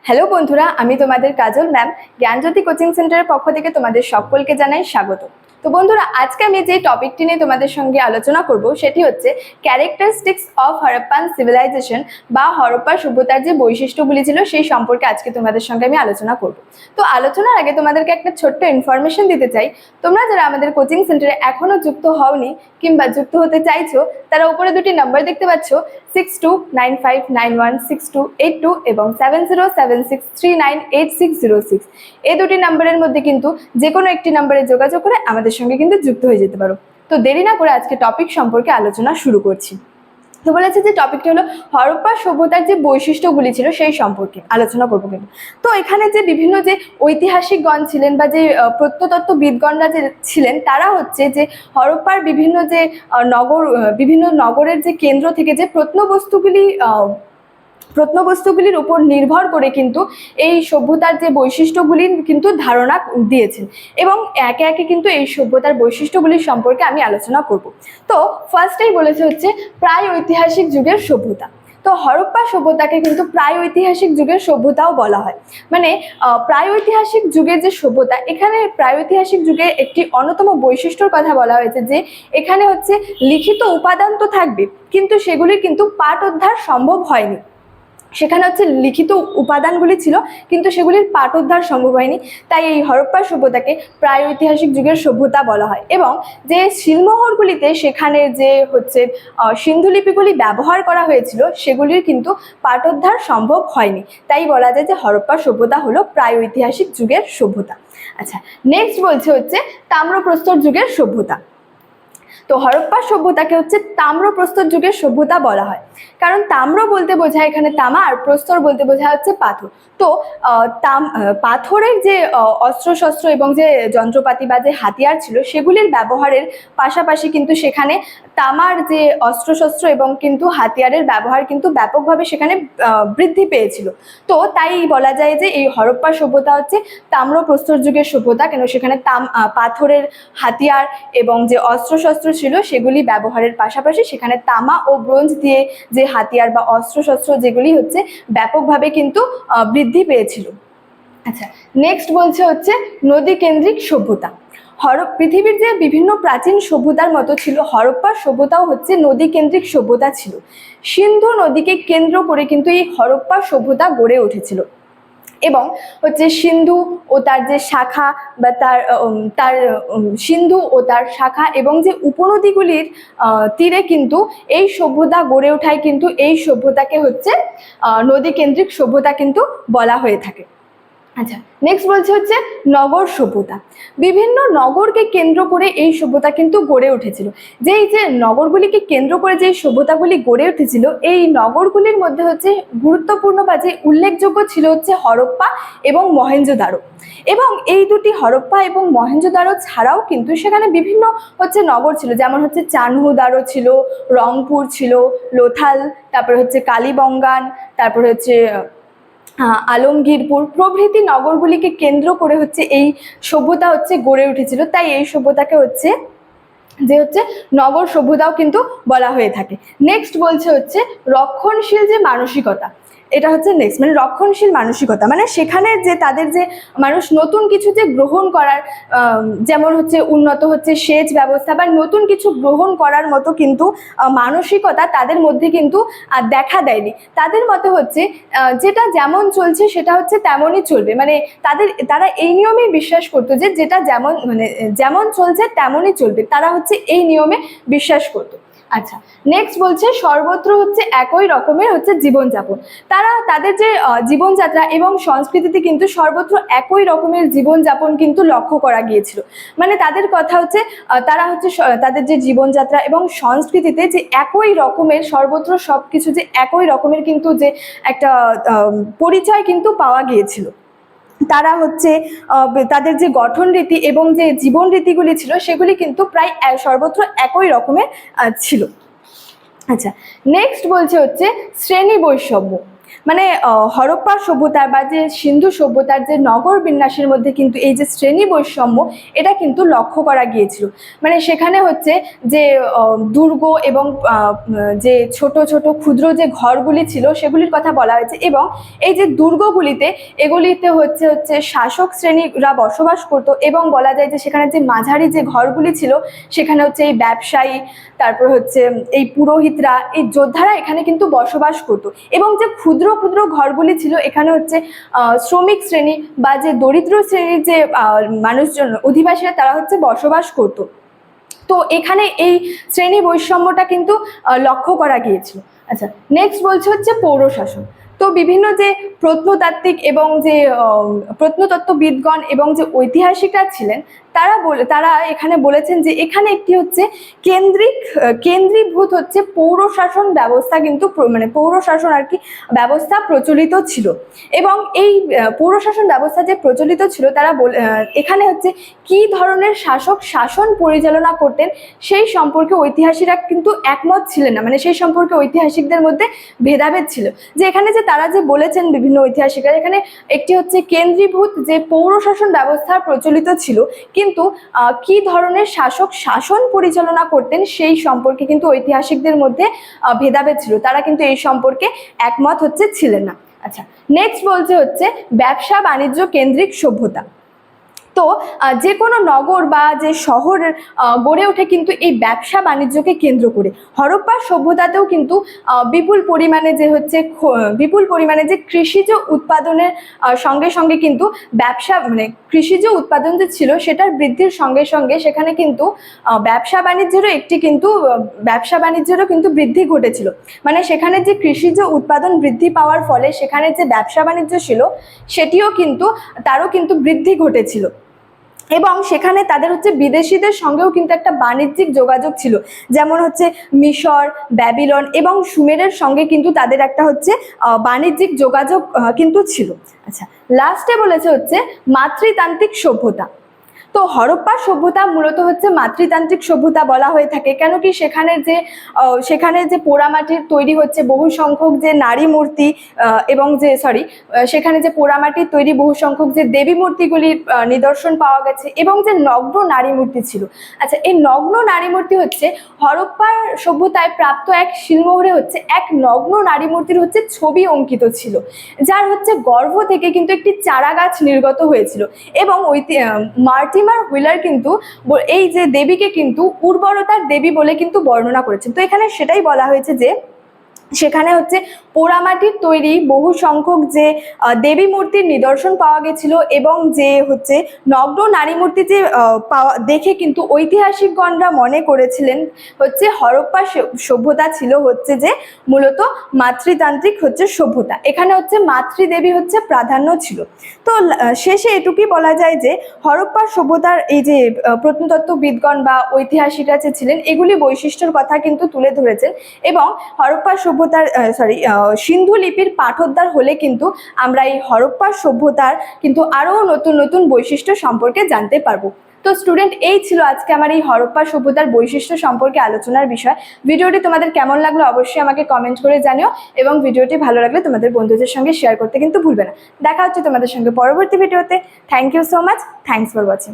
Hello বন্ধুরা, আমি তোমাদের কাজল ম্যাম জ্ঞানজ্যোতি কোচিং সেন্টারের পক্ষ থেকে তোমাদের সকলকে জানাই স্বাগত। তো বন্ধুরা, আজকে আমি যে টপিকটি নিয়ে তোমাদের সঙ্গে আলোচনা করব সেটি হচ্ছে ক্যারেক্টারিস্টিক্স অফ হরপ্পান সিভিলাইজেশন বা হরপ্পা সভ্যতার যে বৈশিষ্ট্যগুলি ছিল সেই সম্পর্কে আজকে তোমাদের সঙ্গে আমি আলোচনা করব। তো আলোচনার আগে তোমাদেরকে একটা ছোট্ট ইনফরমেশন দিতে চাই। তোমরা যারা আমাদের কোচিং সেন্টারে এখনো যুক্ত হওনি কিংবা যুক্ত হতে চাইছো, তারা উপরে দুটি নাম্বার দেখতে পাচ্ছ, 6295916282 এবং 7076398606। এই দুটি নাম্বারের মধ্যে কিন্তু যে কোনো একটি নাম্বারে যোগাযোগ করে আমাদের সঙ্গে কিন্তু যুক্ত হয়ে যেতে পারো। তো দেরি না করে আজকে টপিক সম্পর্কে আলোচনা শুরু করছি। তো বলেছে যে টপিকটি হলো হরপ্পা সভ্যতার যে বৈশিষ্ট্যগুলি ছিল সেই সম্পর্কে আলোচনা করবো কিন্তু। তো এখানে যে বিভিন্ন যে ঐতিহাসিকগণ ছিলেন বা যে প্রত্নতত্ত্ববিদগণরা যে ছিলেন, তারা হচ্ছে যে হরপ্পার বিভিন্ন যে বিভিন্ন নগরের যে কেন্দ্র থেকে যে প্রত্নবস্তুগুলির উপর নির্ভর করে কিন্তু এই সভ্যতার যে বৈশিষ্ট্যগুলির কিন্তু ধারণা দিয়েছেন এবং একে একে কিন্তু এই সভ্যতার বৈশিষ্ট্যগুলির সম্পর্কে আমি আলোচনা করব। তো ফার্স্টেই বলেছে হচ্ছে প্রায় ঐতিহাসিক যুগের সভ্যতা। তো হরপ্পা সভ্যতাকে কিন্তু প্রায় ঐতিহাসিক যুগের সভ্যতাও বলা হয়। মানে প্রায় ঐতিহাসিক যুগের যে সভ্যতা, এখানে প্রায় ঐতিহাসিক যুগে একটি অন্যতম বৈশিষ্ট্যর কথা বলা হয়েছে যে এখানে হচ্ছে লিখিত উপাদান তো থাকবে, কিন্তু সেগুলি কিন্তু পাঠোদ্ধার সম্ভব হয়নি। সেখানে হচ্ছে লিখিত উপাদানগুলি ছিল কিন্তু সেগুলির পাঠোদ্ধার সম্ভব হয়নি, তাই এই হরপ্পা সভ্যতাকে প্রায় ঐতিহাসিক যুগের সভ্যতা বলা হয়। এবং যে শিলমোহরগুলিতে সেখানে যে হচ্ছে সিন্ধুলিপিগুলি ব্যবহার করা হয়েছিল সেগুলির কিন্তু পাঠোদ্ধার সম্ভব হয়নি, তাই বলা যায় যে হরপ্পা সভ্যতা হলো প্রায় ঐতিহাসিক যুগের সভ্যতা। আচ্ছা, নেক্সট বলছে হচ্ছে তাম্রপ্রস্তর যুগের সভ্যতা। তো হরপ্পা সভ্যতাকে হচ্ছে তাম্রপ্রস্তর যুগের সভ্যতা বলা হয়, কারণ তাম্র বলতে বোঝায় এখানে তামা আর প্রস্তর বলতে বোঝায় হচ্ছে পাথর। তো পাথরের যে অস্ত্রশস্ত্র এবং যে যন্ত্রপাতি বা যে হাতিয়ার ছিল সেগুলির ব্যবহারের পাশাপাশি কিন্তু সেখানে তামার যে অস্ত্রশস্ত্র এবং কিন্তু হাতিয়ারের ব্যবহার কিন্তু ব্যাপকভাবে সেখানে বৃদ্ধি পেয়েছিল। তো তাই বলা যায় যে এই হরপ্পা সভ্যতা হচ্ছে তাম্রপ্রস্তর যুগের সভ্যতা, কেন সেখানে পাথরের হাতিয়ার এবং যে অস্ত্রশস্ত্র ছিল সেগুলি ব্যবহারের পাশাপাশি সেখানে তামা ও ব্রোঞ্জ দিয়ে যে হাতিয়ার বা অস্ত্রশস্ত্র যেগুলি হচ্ছে ব্যাপকভাবে কিন্তু বৃদ্ধি পেয়েছিল। আচ্ছা, নেক্সট বলছে হচ্ছে নদী কেন্দ্রিক সভ্যতা। পৃথিবীর যে বিভিন্ন প্রাচীন সভ্যতার মতো ছিল, হরপ্পা সভ্যতাও হচ্ছে নদী কেন্দ্রিক সভ্যতা ছিল। সিন্ধু নদীকে কেন্দ্র করে কিন্তু এই হরপ্পা সভ্যতা গড়ে উঠেছিল এবং হচ্ছে সিন্ধু ও তার যে শাখা বা তার সিন্ধু ও তার শাখা এবং যে উপনদীগুলির তীরে কিন্তু এই সভ্যতা গড়ে ওঠায় কিন্তু এই সভ্যতাকে হচ্ছে নদী কেন্দ্রিক সভ্যতা কিন্তু বলা হয়ে থাকে। আচ্ছা, নেক্সট বলছে হচ্ছে নগর সভ্যতা। বিভিন্ন নগরকে কেন্দ্র করে এই সভ্যতা কিন্তু গড়ে উঠেছিল। যেই যে নগরগুলিকে কেন্দ্র করে যে সভ্যতাগুলি গড়ে উঠেছিল, এই নগরগুলির মধ্যে হচ্ছে গুরুত্বপূর্ণ বা যে উল্লেখযোগ্য ছিল হচ্ছে হরপ্পা এবং মহেঞ্জোদারো। এবং এই দুটি হরপ্পা এবং মহেঞ্জোদারো ছাড়াও কিন্তু সেখানে বিভিন্ন হচ্ছে নগর ছিল, যেমন হচ্ছে চানহুদারো ছিল, রংপুর ছিল, লোথাল, তারপরে হচ্ছে কালীবঙ্গান, তারপরে হচ্ছে আলমগীরপুর প্রভৃতি নগরগুলিকে কেন্দ্র করে হচ্ছে এই সভ্যতা হচ্ছে গড়ে উঠেছিল। তাই এই সভ্যতাকে হচ্ছে নগর সভ্যতাও কিন্তু বলা হয়ে থাকে। নেক্সট বলছে হচ্ছে রক্ষণশীল যে মানসিকতা। এটা হচ্ছে নেক্সট, মানে রক্ষণশীল মানসিকতা, মানে সেখানে যে তাদের যে মানুষ নতুন কিছু যে গ্রহণ করার, যেমন হচ্ছে উন্নত হচ্ছে সেচ ব্যবস্থা বা নতুন কিছু গ্রহণ করার মতো কিন্তু মানসিকতা তাদের মধ্যে কিন্তু দেখা দেয়নি। তাদের মতে হচ্ছে যেটা যেমন চলছে সেটা হচ্ছে তেমনই চলবে, মানে তারা এই নিয়মেই বিশ্বাস করতো যে যেটা যেমন চলছে তেমনই চলবে, তারা হচ্ছে এই নিয়মে বিশ্বাস করতো। আচ্ছা, নেক্সট বলছে সর্বত্র হচ্ছে একই রকমের হচ্ছে জীবনযাপন। তাদের যে জীবনযাত্রা এবং সংস্কৃতিতে কিন্তু সর্বত্র একই রকমের জীবনযাপন কিন্তু লক্ষ্য করা গিয়েছিল। মানে তাদের কথা হচ্ছে তারা হচ্ছে তাদের যে জীবনযাত্রা এবং সংস্কৃতিতে যে একই রকমের সর্বত্র সবকিছু যে একই রকমের কিন্তু যে একটা পরিচয় কিন্তু পাওয়া গিয়েছিল। তারা হচ্ছে তাদের যে গঠন রীতি এবং যে জীবন রীতিগুলি ছিল সেগুলি কিন্তু প্রায় সর্বত্র একই রকমের ছিল। আচ্ছা, নেক্সট বলছে হচ্ছে শ্রেণী বৈষম্য। মানে হরপ্পা সভ্যতার বা যে সিন্ধু সভ্যতার যে নগর বিন্যাসের মধ্যে কিন্তু এই যে শ্রেণী বৈষম্য এটা কিন্তু লক্ষ্য করা গিয়েছিল। মানে সেখানে হচ্ছে যে দুর্গ এবং যে ছোট ছোট ক্ষুদ্র যে ঘরগুলি ছিল সেগুলির কথা বলা হয়েছে, এবং এই যে দুর্গগুলিতে এগুলিতে হচ্ছে হচ্ছে শাসক শ্রেণীরা বসবাস করতো, এবং বলা যায় যে সেখানে যে মাঝারি যে ঘরগুলি ছিল সেখানে হচ্ছে এই ব্যবসায়ী, তারপর হচ্ছে এই পুরোহিতরা, এই যোদ্ধারা এখানে কিন্তু বসবাস করতো, এবং যে ক্ষুদ্র ক্ষুদ্র ঘরগুলি ছিল এখানে হচ্ছে শ্রমিক শ্রেণী বা যে দরিদ্র শ্রেণীর যে মানুষজন অধিবাসীরা তারা হচ্ছে বসবাস করতো। তো এখানে এই শ্রেণী বৈষম্যটা কিন্তু লক্ষ্য করা গিয়েছিল। আচ্ছা, নেক্সট বলছে হচ্ছে পৌরশাসন। তো বিভিন্ন যে প্রত্নতাত্ত্বিক এবং যে প্রত্নতত্ত্ববিদগণ এবং যে ঐতিহাসিকরা ছিলেন তারা এখানে বলেছেন যে এখানে একটি হচ্ছে কেন্দ্রীভূত হচ্ছে পৌরশাসন ব্যবস্থা কিন্তু মানে পৌরশাসন আর কি ব্যবস্থা প্রচলিত ছিল, এবং এই পৌরশাসন ব্যবস্থা যে প্রচলিত ছিল তারা এখানে হচ্ছে কি ধরনের শাসক শাসন পরিচালনা করতেন সেই সম্পর্কে ঐতিহাসিকরা কিন্তু একমত ছিলেন না, মানে সেই সম্পর্কে ঐতিহাসিকদের মধ্যে ভেদাভেদ ছিল। যে এখানে যে তারা যে বলেছেন বিভিন্ন ঐতিহাসিকরা এখানে একটি হচ্ছে কেন্দ্রীভূত যে পৌরশাসন ব্যবস্থা প্রচলিত ছিল, কিন্তু কি ধরনের শাসক শাসন পরিচালনা করতেন সেই সম্পর্কে কিন্তু ঐতিহাসিকদের মধ্যে ভেদাভেদ ছিল, তারা কিন্তু এই সম্পর্কে একমত হচ্ছে ছিলেন না। আচ্ছা, নেক্সট বলছে হচ্ছে ব্যবসা বাণিজ্য কেন্দ্রিক সভ্যতা। তো যে কোনো নগর বা যে শহর গড়ে ওঠে কিন্তু এই ব্যবসা বাণিজ্যকে কেন্দ্র করে। হরপ্পা সভ্যতাতেও কিন্তু বিপুল পরিমাণে যে কৃষিজ উৎপাদনের সঙ্গে সঙ্গে কিন্তু ব্যবসা মানে কৃষিজ উৎপাদন যে ছিল সেটার বৃদ্ধির সঙ্গে সঙ্গে সেখানে কিন্তু ব্যবসা বাণিজ্যেরও কিন্তু বৃদ্ধি ঘটেছিল। মানে সেখানে যে কৃষিজ উৎপাদন বৃদ্ধি পাওয়ার ফলে সেখানে যে ব্যবসা বাণিজ্য ছিল তারও কিন্তু বৃদ্ধি ঘটেছিল, এবং সেখানে তাদের হচ্ছে বিদেশিদের সঙ্গেও কিন্তু একটা বাণিজ্যিক যোগাযোগ ছিল, যেমন হচ্ছে মিশর, ব্যাবিলন এবং সুমেরের সঙ্গে কিন্তু তাদের একটা হচ্ছে বাণিজ্যিক যোগাযোগ কিন্তু ছিল। আচ্ছা, লাস্টে বলেছে হচ্ছে মাতৃতান্ত্রিক সভ্যতা। তো হরপ্পা সভ্যতা মূলত হচ্ছে মাতৃতান্ত্রিক সভ্যতা বলা হয়ে থাকে, কেন কি সেখানে যে পোড়ামাটির তৈরি হচ্ছে বহু সংখ্যক যে নারী মূর্তি এবং যে সেখানে যে পোড়ামাটির তৈরি বহু সংখ্যক যে দেবী মূর্তিগুলির নিদর্শন পাওয়া গেছে, এবং যে নগ্ন নারী মূর্তি ছিল। আচ্ছা, এই নগ্ন নারী মূর্তি হচ্ছে হরপ্পার সভ্যতায় প্রাপ্ত এক শিলমোহরে হচ্ছে এক নগ্ন নারী মূর্তির হচ্ছে ছবি অঙ্কিত ছিল, যার হচ্ছে গর্ভ থেকে কিন্তু একটি চারা গাছ নির্গত হয়েছিল, এবং মার্টিমার হুইলার কিন্তু এই যে দেবীকে কিন্তু উর্বরতার দেবী বলে কিন্তু বর্ণনা করেছেন। তো এখানে সেটাই বলা হয়েছে যে সেখানে হচ্ছে পোড়ামাটির তৈরি বহু সংখ্যক যে দেবী মূর্তির নিদর্শন পাওয়া গেছিল, এবং যে হচ্ছে নগ্ন নারী মূর্তি যে দেখে কিন্তু ঐতিহাসিকগণরা মনে করেছিলেন হচ্ছে হরপ্পা সভ্যতা ছিল হচ্ছে যে মূলত মাতৃতান্ত্রিক হচ্ছে সভ্যতা, এখানে হচ্ছে মাতৃদেবী হচ্ছে প্রাধান্য ছিল। তো শেষে এটুকুই বলা যায় যে হরপ্পা সভ্যতার এই যে প্রত্নতত্ত্ববিদগণ বা ঐতিহাসিকরা যে ছিলেন এগুলি বৈশিষ্ট্যের কথা কিন্তু তুলে ধরেছেন, এবং হরপ্পা সভ্যতার সিন্ধু লিপির পাঠোদ্ধার হলে কিন্তু আমরা এই হরপ্পা সভ্যতার কিন্তু আরও নতুন নতুন বৈশিষ্ট্য সম্পর্কে জানতে পারবো। তো স্টুডেন্ট, এই ছিল আজকে আমার এই হরপ্পা সভ্যতার বৈশিষ্ট্য সম্পর্কে আলোচনার বিষয়। ভিডিওটি তোমাদের কেমন লাগলো অবশ্যই আমাকে কমেন্ট করে জানিও, এবং ভিডিওটি ভালো লাগলে তোমাদের বন্ধুদের সঙ্গে শেয়ার করতে কিন্তু ভুলবে না। দেখা হচ্ছে তোমাদের সঙ্গে পরবর্তী ভিডিওতে। Thank you so much, thanks for watching.